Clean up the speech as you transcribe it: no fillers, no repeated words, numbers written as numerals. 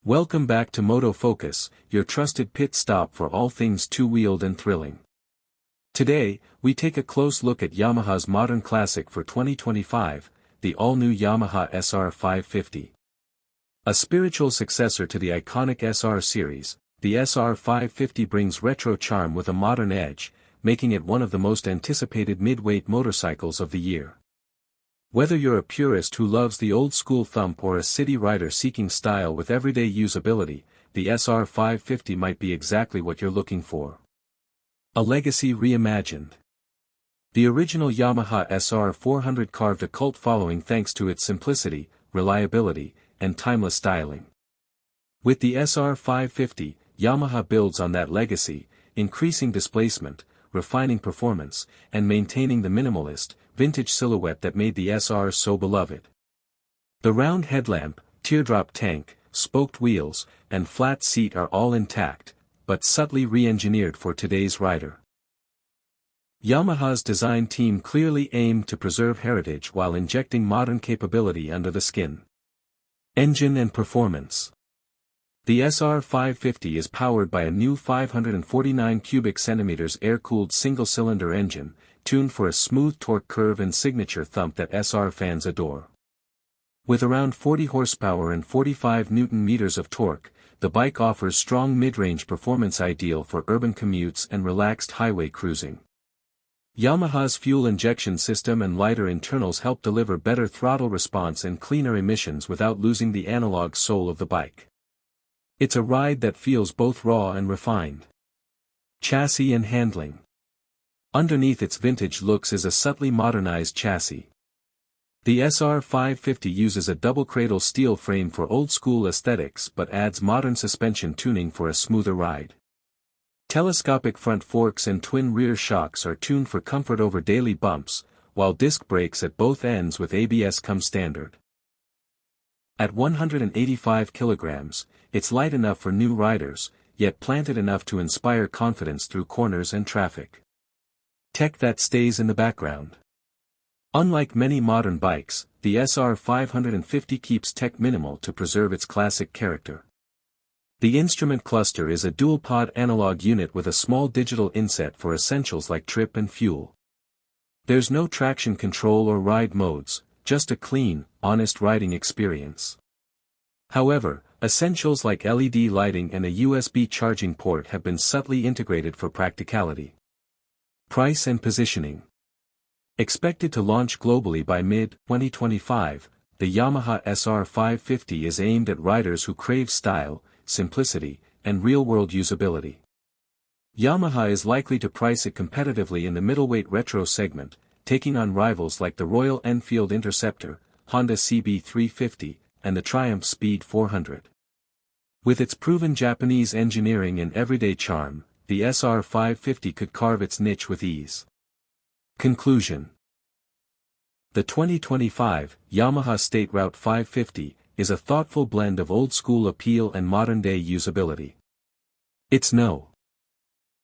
Welcome back to Moto Focus, your trusted pit stop for all things two-wheeled and thrilling. Today, we take a close look at Yamaha's modern classic for 2025, the all-new Yamaha SR 550. A spiritual successor to the iconic SR series, the SR 550 brings retro charm with a modern edge, making it one of the most anticipated mid-weight motorcycles of the year. Whether you're a purist who loves the old-school thump or a city rider seeking style with everyday usability, the SR 550 might be exactly what you're looking for. A legacy reimagined. The original Yamaha SR 400 carved a cult following thanks to its simplicity, reliability, and timeless styling. With the SR 550, Yamaha builds on that legacy, increasing displacement, refining performance, and maintaining the minimalist, vintage silhouette that made the SR so beloved. The round headlamp, teardrop tank, spoked wheels, and flat seat are all intact, but subtly re-engineered for today's rider. Yamaha's design team clearly aimed to preserve heritage while injecting modern capability under the skin. Engine and performance. The SR 550 is powered by a new 549 cubic centimeters air-cooled single-cylinder engine, tuned for a smooth torque curve and signature thump that SR fans adore. With around 40 horsepower and 45 Nm of torque, the bike offers strong mid-range performance ideal for urban commutes and relaxed highway cruising. Yamaha's fuel injection system and lighter internals help deliver better throttle response and cleaner emissions without losing the analog soul of the bike. It's a ride that feels both raw and refined. Chassis and handling. Underneath its vintage looks is a subtly modernized chassis. The SR 550 uses a double cradle steel frame for old-school aesthetics but adds modern suspension tuning for a smoother ride. Telescopic front forks and twin rear shocks are tuned for comfort over daily bumps, while disc brakes at both ends with ABS come standard. At 185 kilograms, it's light enough for new riders, yet planted enough to inspire confidence through corners and traffic. Tech that stays in the background. Unlike many modern bikes, the SR 550 keeps tech minimal to preserve its classic character. The instrument cluster is a dual-pod analog unit with a small digital inset for essentials like trip and fuel. There's no traction control or ride modes, just a clean, honest riding experience. However, essentials like LED lighting and a USB charging port have been subtly integrated for practicality. Price and positioning. Expected to launch globally by mid-2025, the Yamaha SR 550 is aimed at riders who crave style, simplicity, and real-world usability. Yamaha is likely to price it competitively in the middleweight retro segment, taking on rivals like the Royal Enfield Interceptor, Honda CB350, and the Triumph Speed 400. With its proven Japanese engineering and everyday charm, the SR 550 could carve its niche with ease. Conclusion. The 2025 Yamaha State Route 550 is a thoughtful blend of old-school appeal and modern-day usability. It's no